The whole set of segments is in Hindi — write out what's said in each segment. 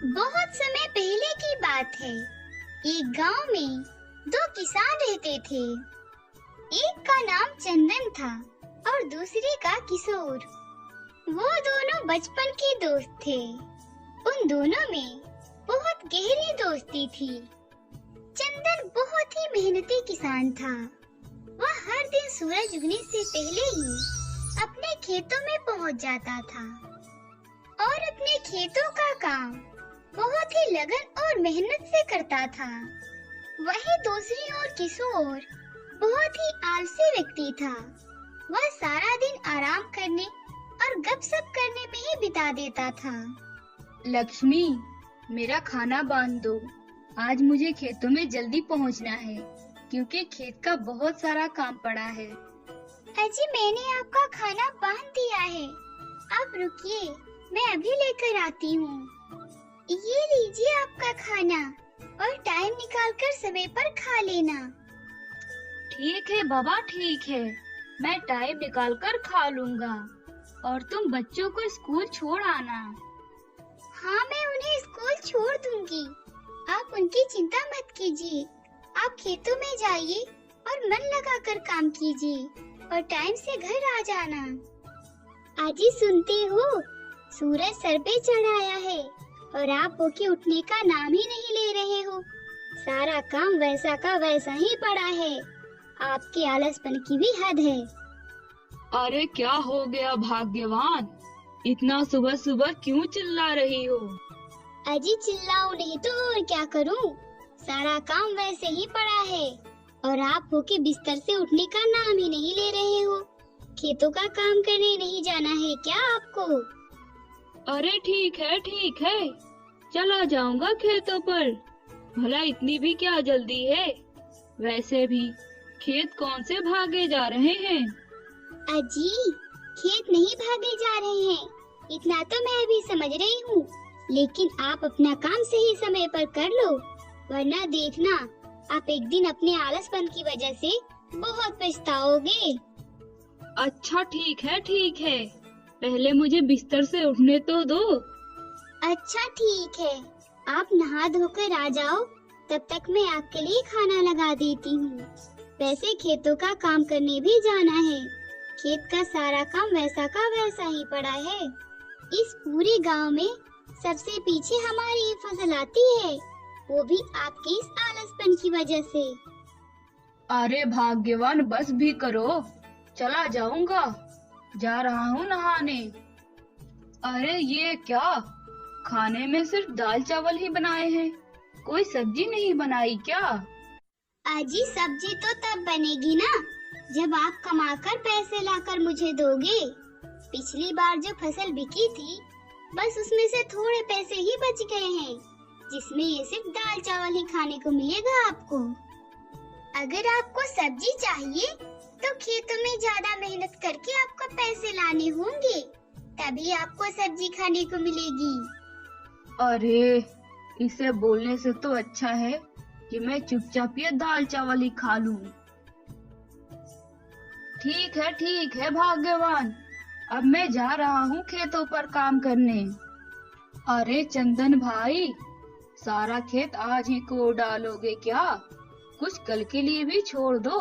बहुत समय पहले की बात है। एक गांव में दो किसान रहते थे। एक का नाम चंदन था और दूसरे का किशोर। वो दोनों बचपन के दोस्त थे। उन दोनों में बहुत गहरी दोस्ती थी। चंदन बहुत ही मेहनती किसान था। वह हर दिन सूरज उगने से पहले ही अपने खेतों में पहुंच जाता था और अपने खेतों का काम बहुत ही लगन और मेहनत से करता था। वही दूसरी ओर किशोर बहुत ही आलसी व्यक्ति था। वह सारा दिन आराम करने और गपशप करने में ही बिता देता था। लक्ष्मी, मेरा खाना बांध दो। आज मुझे खेतों में जल्दी पहुंचना है क्योंकि खेत का बहुत सारा काम पड़ा है। अजी, मैंने आपका खाना बांध दिया है। आप रुकिए, मैं अभी लेकर आती हूँ। ये लीजिए आपका खाना और टाइम निकालकर समय पर खा लेना। ठीक है बाबा, ठीक है, मैं टाइम निकाल कर खा लूँगा। और तुम बच्चों को स्कूल छोड़ आना। हाँ, मैं उन्हें स्कूल छोड़ दूंगी। आप उनकी चिंता मत कीजिए। आप खेतों में जाइए और मन लगाकर काम कीजिए और टाइम से घर आ जाना। आजी, सुनते हो? सूरज सर पे चढ़ आया है और आप वो के उठने का नाम ही नहीं ले रहे हो। सारा काम वैसा का वैसा ही पड़ा है। आपके आलसपन की भी हद है। अरे क्या हो गया भाग्यवान, इतना सुबह सुबह क्यों चिल्ला रही हो? अजी, चिल्लाओ नहीं तो और क्या करूं? सारा काम वैसे ही पड़ा है और आप हो के बिस्तर से उठने का नाम ही नहीं ले रहे हो। खेतों का काम करने नहीं जाना है क्या आपको? अरे ठीक है, चला जाऊंगा खेतों पर। भला इतनी भी क्या जल्दी है? वैसे भी खेत कौन से भागे जा रहे हैं? अजी, खेत नहीं भागे जा रहे हैं, इतना तो मैं भी समझ रही हूँ। लेकिन आप अपना काम सही समय पर कर लो, वरना देखना आप एक दिन अपने आलसपन की वजह से बहुत पछताओगे। अच्छा ठीक है, पहले मुझे बिस्तर से उठने तो दो। अच्छा ठीक है, आप नहा धोकर आ जाओ, तब तक मैं आपके लिए खाना लगा देती हूँ। वैसे खेतों का काम करने भी जाना है। खेत का सारा काम वैसा का वैसा ही पड़ा है। इस पूरे गांव में सबसे पीछे हमारी फसल आती है, वो भी आपके इस आलसपन की वजह से। अरे भाग्यवान, बस भी करो, चला जाऊंगा, जा रहा हूँ नहाने। अरे ये क्या, खाने में सिर्फ दाल चावल ही बनाए हैं, कोई सब्जी नहीं बनाई क्या? आजी, सब्जी तो तब बनेगी ना जब आप कमाकर पैसे लाकर मुझे दोगे। पिछली बार जो फसल बिकी थी, बस उसमें से थोड़े पैसे ही बच गए हैं, जिसमें ये सिर्फ दाल चावल ही खाने को मिलेगा आपको। अगर आपको सब्जी चाहिए तो खेतों में ज्यादा मेहनत करके आपको पैसे लाने होंगे, तभी आपको सब्जी खाने को मिलेगी। अरे, इसे बोलने से तो अच्छा है कि मैं चुपचाप ये दाल चावल ही खा लूं। ठीक है भाग्यवान, अब मैं जा रहा हूँ खेतों पर काम करने। अरे चंदन भाई, सारा खेत आज ही कोड़ डालोगे क्या? कुछ कल के लिए भी छोड़ दो।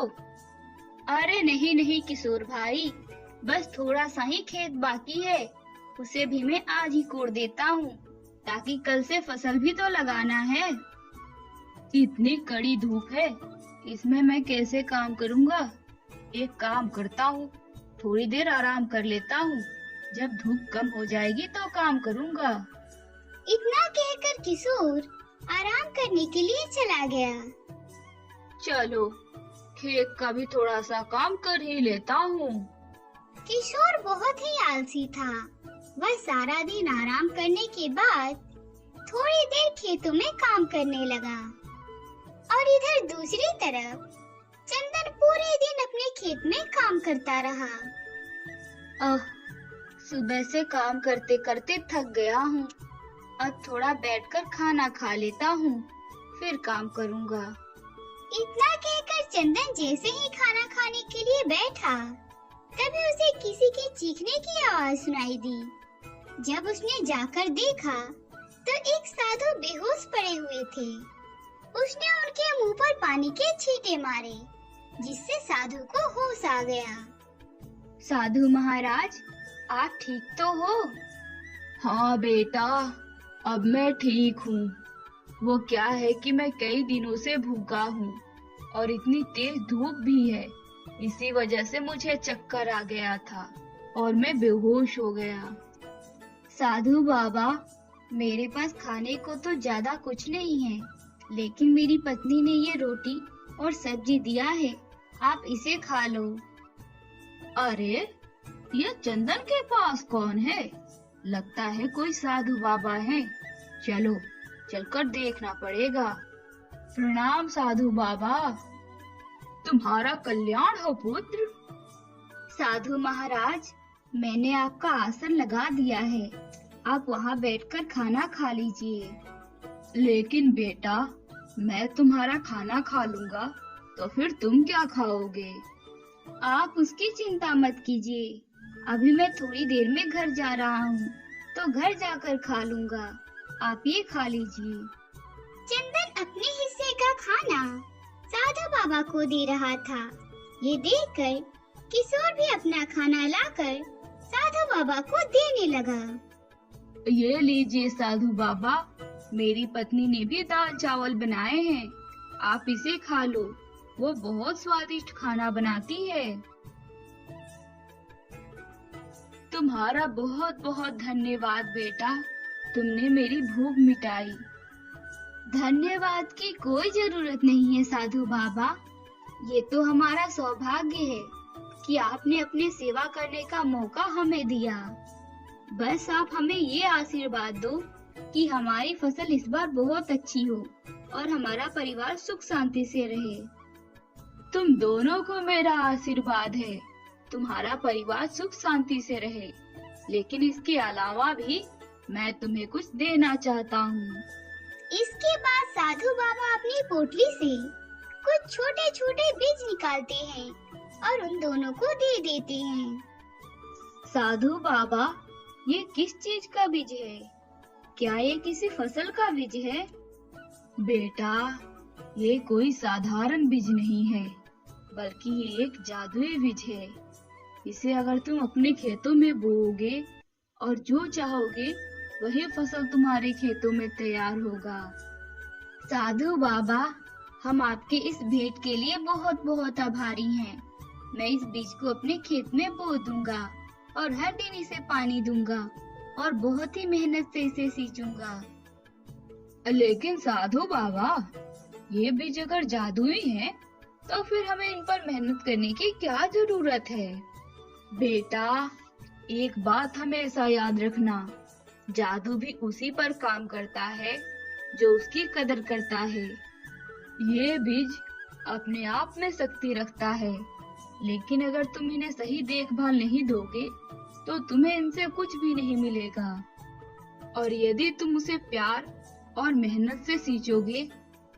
अरे नहीं किशोर भाई, बस थोड़ा सा ही खेत बाकी है, उसे भी मैं आज ही कोड़ देता हूँ, ताकि कल से फसल भी तो लगाना है। इतनी कड़ी धूप है, इसमें मैं कैसे काम करूँगा? एक काम करता हूँ, थोड़ी देर आराम कर लेता हूँ, जब धूप कम हो जाएगी तो काम करूँगा। इतना कहकर किशोर आराम करने के लिए चला गया। चलो, खेत का भी थोड़ा सा काम कर ही लेता हूँ। किशोर बहुत ही आलसी था। वह सारा दिन आराम करने के बाद थोड़ी देर खेतों में काम करने लगा और इधर दूसरी तरफ चंदन पूरे दिन अपने खेत में काम करता रहा। सुबह से काम करते करते थक गया हूँ, अब थोड़ा बैठकर खाना खा लेता हूँ, फिर काम करूँगा। इतना कहकर चंदन जैसे ही खाना खाने के लिए बैठा, तभी उसे किसी के चीखने की आवाज सुनाई दी। जब उसने जाकर देखा तो एक साधु बेहोश पड़े हुए थे। उसने उनके मुंह पर पानी के छींटे मारे, जिससे साधु को होश आ गया। साधु महाराज, आप ठीक तो हो? हाँ बेटा, अब मैं ठीक हूँ। वो क्या है कि मैं कई दिनों से भूखा हूँ और इतनी तेज धूप भी है, इसी वजह से मुझे चक्कर आ गया था और मैं बेहोश हो गया। साधु बाबा, मेरे पास खाने को तो ज्यादा कुछ नहीं है, लेकिन मेरी पत्नी ने ये रोटी और सब्जी दिया है, आप इसे खा लो। अरे, ये चंदन के पास कौन है? लगता है कोई साधु बाबा है। चलो, चलकर देखना पड़ेगा। प्रणाम साधु बाबा। तुम्हारा कल्याण हो पुत्र। साधु महाराज, मैंने आपका आसन लगा दिया है, आप वहाँ बैठकर खाना खा लीजिए। लेकिन बेटा, मैं तुम्हारा खाना खा लूंगा तो फिर तुम क्या खाओगे? आप उसकी चिंता मत कीजिए, अभी मैं थोड़ी देर में घर जा रहा हूँ, तो घर जाकर खा लूंगा, आप ये खा लीजिए। चंदन अपने हिस्से का खाना साधु बाबा को दे रहा था। ये देखकर किशोर भी अपना खाना लाकर साधु बाबा को देने लगा। ये लीजिए साधु बाबा, मेरी पत्नी ने भी दाल चावल बनाए हैं, आप इसे खा लो, वो बहुत स्वादिष्ट खाना बनाती है। तुम्हारा बहुत बहुत धन्यवाद बेटा, तुमने मेरी भूख मिटाई। धन्यवाद की कोई जरूरत नहीं है साधु बाबा, ये तो हमारा सौभाग्य है कि आपने अपनी सेवा करने का मौका हमें दिया। बस आप हमें ये आशीर्वाद दो कि हमारी फसल इस बार बहुत अच्छी हो और हमारा परिवार सुख शांति से रहे। तुम दोनों को मेरा आशीर्वाद है, तुम्हारा परिवार सुख शांति से रहे, लेकिन इसके अलावा भी मैं तुम्हें कुछ देना चाहता हूँ। इसके बाद साधु बाबा अपनी पोटली से कुछ छोटे छोटे बीज निकालते हैं और उन दोनों को दे देते हैं। साधु बाबा, ये किस चीज का बीज है? क्या ये किसी फसल का बीज है? बेटा, ये कोई साधारण बीज नहीं है, बल्कि ये एक जादुई बीज है। इसे अगर तुम अपने खेतों में बोओगे और जो चाहोगे वही फसल तुम्हारे खेतों में तैयार होगा। साधु बाबा, हम आपके इस भेंट के लिए बहुत बहुत आभारी हैं। मैं इस बीज को अपने खेत में बो दूंगा और हर दिन इसे पानी दूंगा और बहुत ही मेहनत से इसे सींचूंगा। लेकिन साधु बाबा, ये बीज अगर जादुई है तो फिर हमें इन पर मेहनत करने की क्या जरूरत है? बेटा, एक बात हमेशा याद रखना, जादू भी उसी पर काम करता है जो उसकी कदर करता है। ये बीज अपने आप में शक्ति रखता है, लेकिन अगर तुम इन्हें सही देखभाल नहीं दोगे तो तुम्हें इनसे कुछ भी नहीं मिलेगा। और यदि तुम उसे प्यार और मेहनत से सींचोगे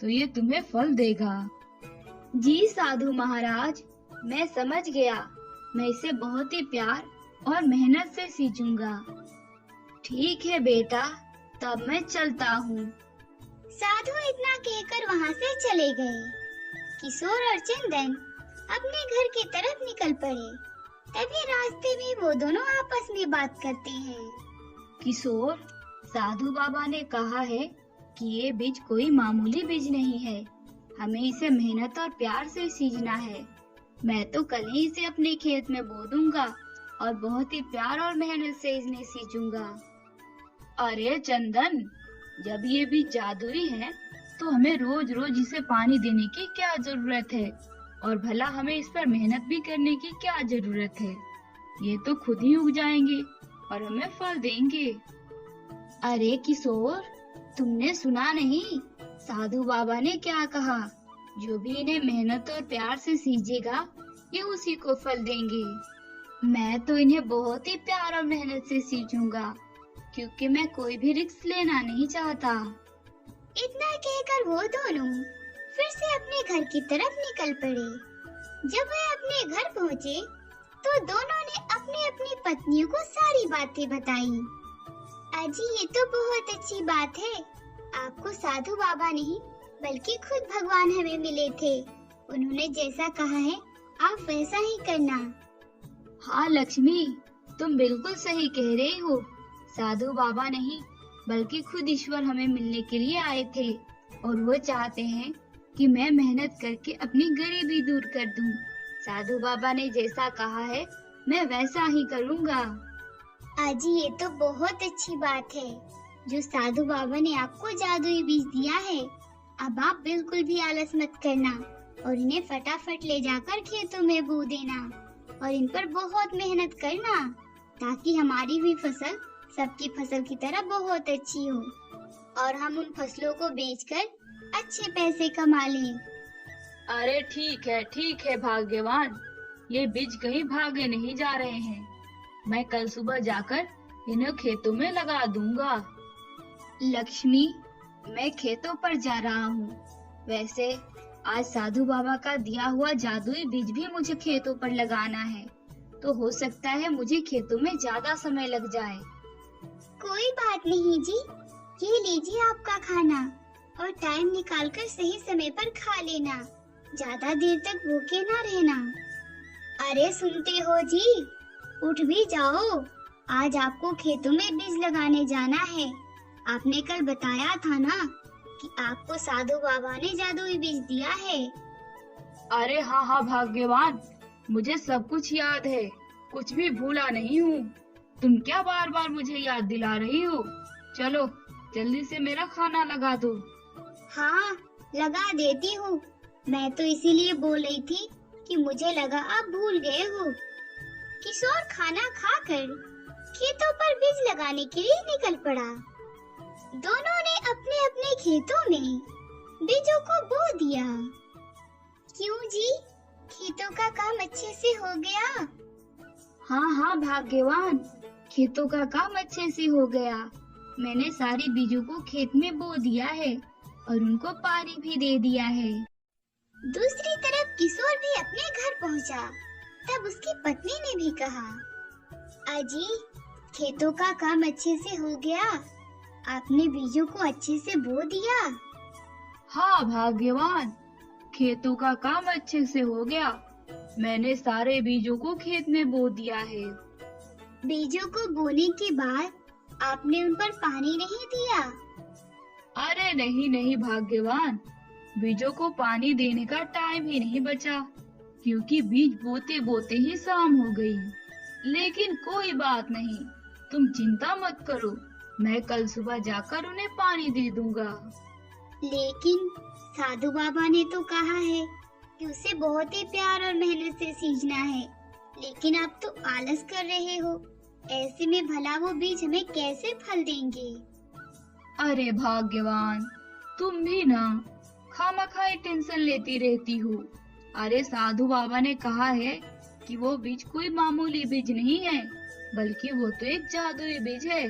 तो ये तुम्हें फल देगा। जी साधु महाराज, मैं समझ गया, मैं इसे बहुत ही प्यार और मेहनत से सींचूंगा। ठीक है बेटा, तब मैं चलता हूँ। साधु इतना कहकर वहाँ से चले गए। किशोर और चंदन अपने घर की तरफ निकल पड़े। तभी रास्ते में वो दोनों आपस में बात करते हैं। किशोर, साधु बाबा ने कहा है कि ये बीज कोई मामूली बीज नहीं है, हमें इसे मेहनत और प्यार से सींचना है। मैं तो कल ही इसे अपने खेत में बो दूंगा और बहुत ही प्यार और मेहनत से इन्हें सींचूंगा। अरे चंदन, जब ये बीज जादुई है तो हमें रोज रोज इसे पानी देने की क्या जरूरत है, और भला हमें इस पर मेहनत भी करने की क्या जरूरत है? ये तो खुद ही उग जाएंगे और हमें फल देंगे। अरे किशोर, तुमने सुना नहीं, साधु बाबा ने क्या कहा? जो भी इन्हें मेहनत और प्यार से सींचेगा ये उसी को फल देंगे। मैं तो इन्हें बहुत ही प्यार और मेहनत से सींचूंगा, क्योंकि मैं कोई भी रिस्क लेना नहीं चाहता। इतना कहकर वो दोनों फिर से अपने घर की तरफ निकल पड़े। जब वे अपने घर पहुँचे तो दोनों ने अपनी अपनी पत्नियों को सारी बातें बताई। अजी, ये तो बहुत अच्छी बात है, आपको साधु बाबा नहीं बल्कि खुद भगवान हमें मिले थे। उन्होंने जैसा कहा है आप वैसा ही करना। हाँ लक्ष्मी, तुम बिल्कुल सही कह रही हो। साधु बाबा नहीं बल्कि खुद ईश्वर हमें मिलने के लिए आए थे और वो चाहते हैं कि मैं मेहनत करके अपनी गरीबी दूर कर दूं। साधु बाबा ने जैसा कहा है मैं वैसा ही करूँगा। आजी, ये तो बहुत अच्छी बात है जो साधु बाबा ने आपको जादुई बीज दिया है। अब आप बिल्कुल भी आलस मत करना और इन्हें फटाफट ले जाकर खेतों में बो देना और इन पर बहुत मेहनत करना ताकि हमारी भी फसल सबकी फसल की तरह बहुत अच्छी हो और हम उन फसलों को बेचकर अच्छे पैसे कमा लें। अरे ठीक है भाग्यवान, ये बीज कहीं भागे नहीं जा रहे हैं। मैं कल सुबह जाकर इन्हें खेतों में लगा दूंगा। लक्ष्मी, मैं खेतों पर जा रहा हूँ। वैसे आज साधु बाबा का दिया हुआ जादुई बीज भी मुझे खेतों पर लगाना है, तो हो सकता है मुझे खेतों में ज्यादा समय लग जाए। कोई बात नहीं जी, ये लीजिए आपका खाना और टाइम निकालकर सही समय पर खा लेना। ज्यादा देर तक भूखे ना रहना। अरे सुनते हो जी, उठ भी जाओ। आज आपको खेतों में बीज लगाने जाना है। आपने कल बताया था ना कि आपको साधु बाबा ने जादुई बीज दिया है। अरे हाँ भाग्यवान, मुझे सब कुछ याद है, कुछ भी भूला नहीं हूँ। तुम क्या बार बार मुझे याद दिला रही हो? चलो जल्दी से मेरा खाना लगा दो। हाँ लगा देती हूँ। मैं तो इसीलिए बोल रही थी कि मुझे लगा आप भूल गए हो। किशोर खाना खाकर खेतों पर बीज लगाने के लिए निकल पड़ा। दोनों ने अपने अपने खेतों में बीजों को बो दिया। क्यों जी, खेतों का काम अच्छे से हो गया? हाँ भाग्यवान, खेतों का काम अच्छे से हो गया। मैंने सारे बीजों को खेत में बो दिया है और उनको पानी भी दे दिया है। दूसरी तरफ किशोर भी अपने घर पहुंचा। तब उसकी पत्नी ने भी कहा, अजी खेतों का काम अच्छे से हो गया, आपने बीजों को अच्छे से बो दिया। हाँ भाग्यवान, खेतों का काम अच्छे से हो गया। मैंने सारे बीजों को खेत में बो दिया है। बीजों को बोने के बाद आपने उन पर पानी नहीं दिया? अरे नहीं भाग्यवान, बीजों को पानी देने का टाइम ही नहीं बचा क्योंकि बीज बोते बोते ही शाम हो गई। लेकिन कोई बात नहीं, तुम चिंता मत करो, मैं कल सुबह जाकर उन्हें पानी दे दूंगा। लेकिन साधु बाबा ने तो कहा है कि उसे बहुत ही प्यार और मेहनत से सींचना है, लेकिन आप तो आलस कर रहे हो। ऐसे में भला वो बीज हमें कैसे फल देंगे? अरे भाग्यवान, तुम भी ना खामखाई टेंशन लेती रहती हो। अरे साधु बाबा ने कहा है कि वो बीज कोई मामूली बीज नहीं है, बल्कि वो तो एक जादुई बीज है,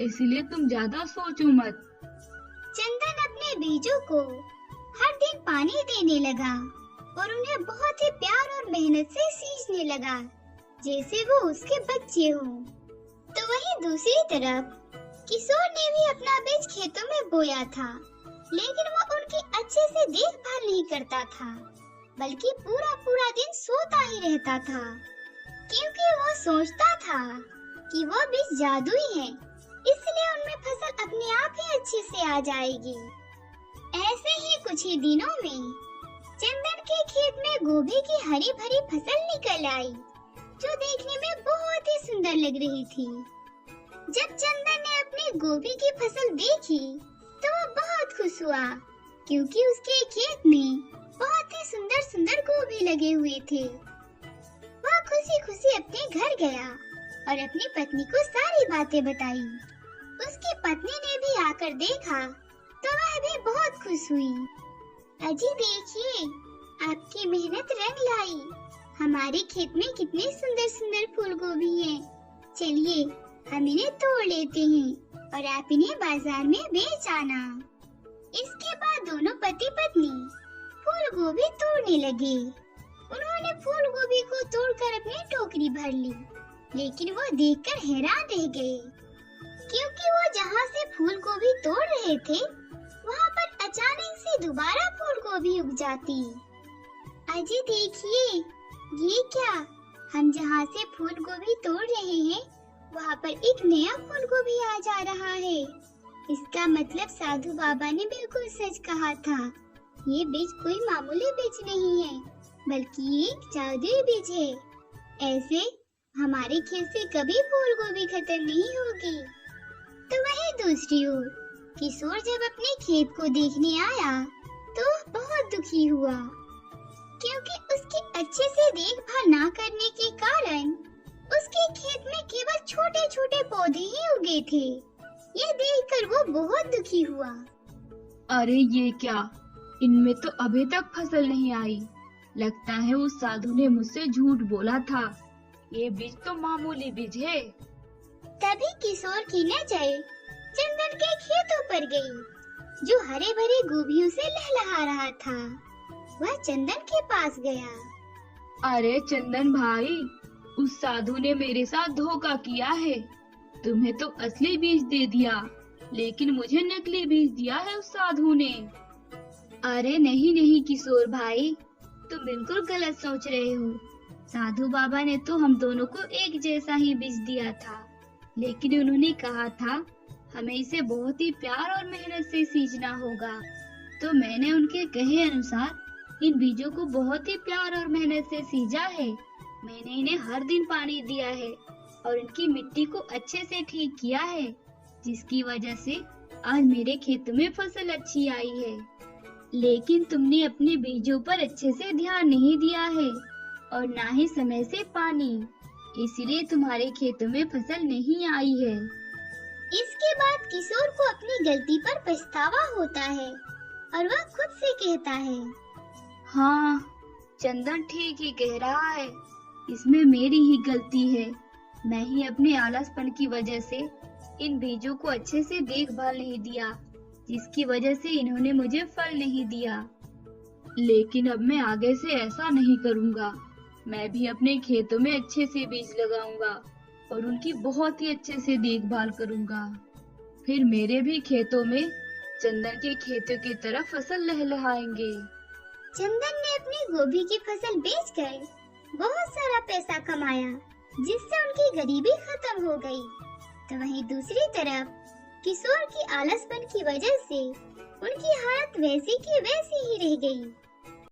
इसलिए तुम ज्यादा सोचो मत। चंदन अपने बीजों को हर दिन पानी देने लगा और उन्हें बहुत ही प्यार और मेहनत से सींचने लगा जैसे वो उसके बच्चे हों। तो वहीं दूसरी तरफ किशोर ने भी अपना बीज खेतों में बोया था, लेकिन वो उनकी अच्छे से देखभाल नहीं करता था, बल्कि पूरा दिन सोता ही रहता था, क्योंकि वो सोचता था कि वो बीज जादुई है, इसलिए उनमें फसल अपने आप ही अच्छे से आ जाएगी। ऐसे ही कुछ ही दिनों में चंदन के खेत में गोभी की हरी भरी फसल निकल आई, जो देखने में बहुत ही सुंदर लग रही थी। जब चंदन ने अपनी गोभी की फसल देखी तो वो बहुत खुश हुआ, क्योंकि उसके खेत में बहुत ही सुंदर सुंदर गोभी लगे हुए थे। वह खुशी खुशी अपने घर गया और अपनी पत्नी को सारी बातें बताई। उसकी पत्नी ने भी आकर देखा तो वह भी बहुत खुश हुई। अजी देखिए, आपकी मेहनत रंग लाई। हमारे खेत में कितने सुंदर सुंदर फूल गोभी हैं। चलिए हम इन्हें तोड़ लेते हैं और आप इन्हें बाजार में बेच आना। इसके बाद दोनों पति पत्नी फूल गोभी तोड़ने लगे। उन्होंने फूल गोभी को तोड़कर अपनी टोकरी भर ली, लेकिन वो देखकर हैरान रह गए, क्योंकि वो जहाँ से फूल गोभी तोड़ रहे थे दोबारा फूल गोभी उग जाती। अजी देखिए, ये क्या, हम जहाँ से फूल गोभी तोड़ रहे हैं वहाँ पर एक नया फूल गोभी आ जा रहा है। इसका मतलब साधु बाबा ने बिल्कुल सच कहा था। ये बीज कोई मामूली बीज नहीं है, बल्कि एक जादुई बीज है। ऐसे हमारे खेत से कभी फूल गोभी खत्म नहीं होगी। तो वहीं दूसरी ओर किशोर जब अपने खेत को देखने आया तो बहुत दुखी हुआ, क्योंकि उसकी अच्छे से देखभाल ना करने के कारण उसके खेत में केवल छोटे छोटे पौधे ही उगे थे। ये देखकर वो बहुत दुखी हुआ। अरे ये क्या, इनमें तो अभी तक फसल नहीं आई। लगता है उस साधु ने मुझसे झूठ बोला था। ये बीज तो मामूली बीज है। तभी किशोर की नजर चंदन के खेतों पर गई, जो हरे भरे गोभियों से लहलहा रहा था। वह चंदन के पास गया। अरे चंदन भाई, उस साधु ने मेरे साथ धोखा किया है। तुम्हें तो असली बीज दे दिया, लेकिन मुझे नकली बीज दिया है उस साधु ने। अरे नहीं नहीं किशोर भाई, तुम बिल्कुल गलत सोच रहे हो। साधु बाबा ने तो हम दोनों को एक जैसा ही बीज दिया था, लेकिन उन्होंने कहा था हमें इसे बहुत ही प्यार और मेहनत से सींचना होगा। तो मैंने उनके कहे अनुसार इन बीजों को बहुत ही प्यार और मेहनत से सींचा है। मैंने इन्हें हर दिन पानी दिया है और इनकी मिट्टी को अच्छे से ठीक किया है, जिसकी वजह से आज मेरे खेत में फसल अच्छी आई है। लेकिन तुमने अपने बीजों पर अच्छे से ध्यान नहीं दिया है और ना ही समय से पानी, इसलिए तुम्हारे खेतों में फसल नहीं आई है। इसके बाद किशोर को अपनी गलती पर पछतावा होता है और वह खुद से कहता है, हाँ, चंदन ठीक ही कह रहा है। इसमें मेरी ही गलती है। मैं ही अपने आलसपन की वजह से इन बीजों को अच्छे से देखभाल नहीं दिया, जिसकी वजह से इन्होंने मुझे फल नहीं दिया। लेकिन अब मैं आगे से ऐसा नहीं करूँगा। मैं भी अपने खेतों में अच्छे से बीज लगाऊंगा और उनकी बहुत ही अच्छे से देखभाल करूंगा। फिर मेरे भी खेतों में चंदन के खेतों की तरह फसल लहलहाएंगे। चंदन ने अपनी गोभी की फसल बेचकर बहुत सारा पैसा कमाया, जिससे उनकी गरीबी खत्म हो गई। तो वहीं दूसरी तरफ किशोर की आलसपन की वजह से उनकी हालत वैसी की वैसी ही रह गई।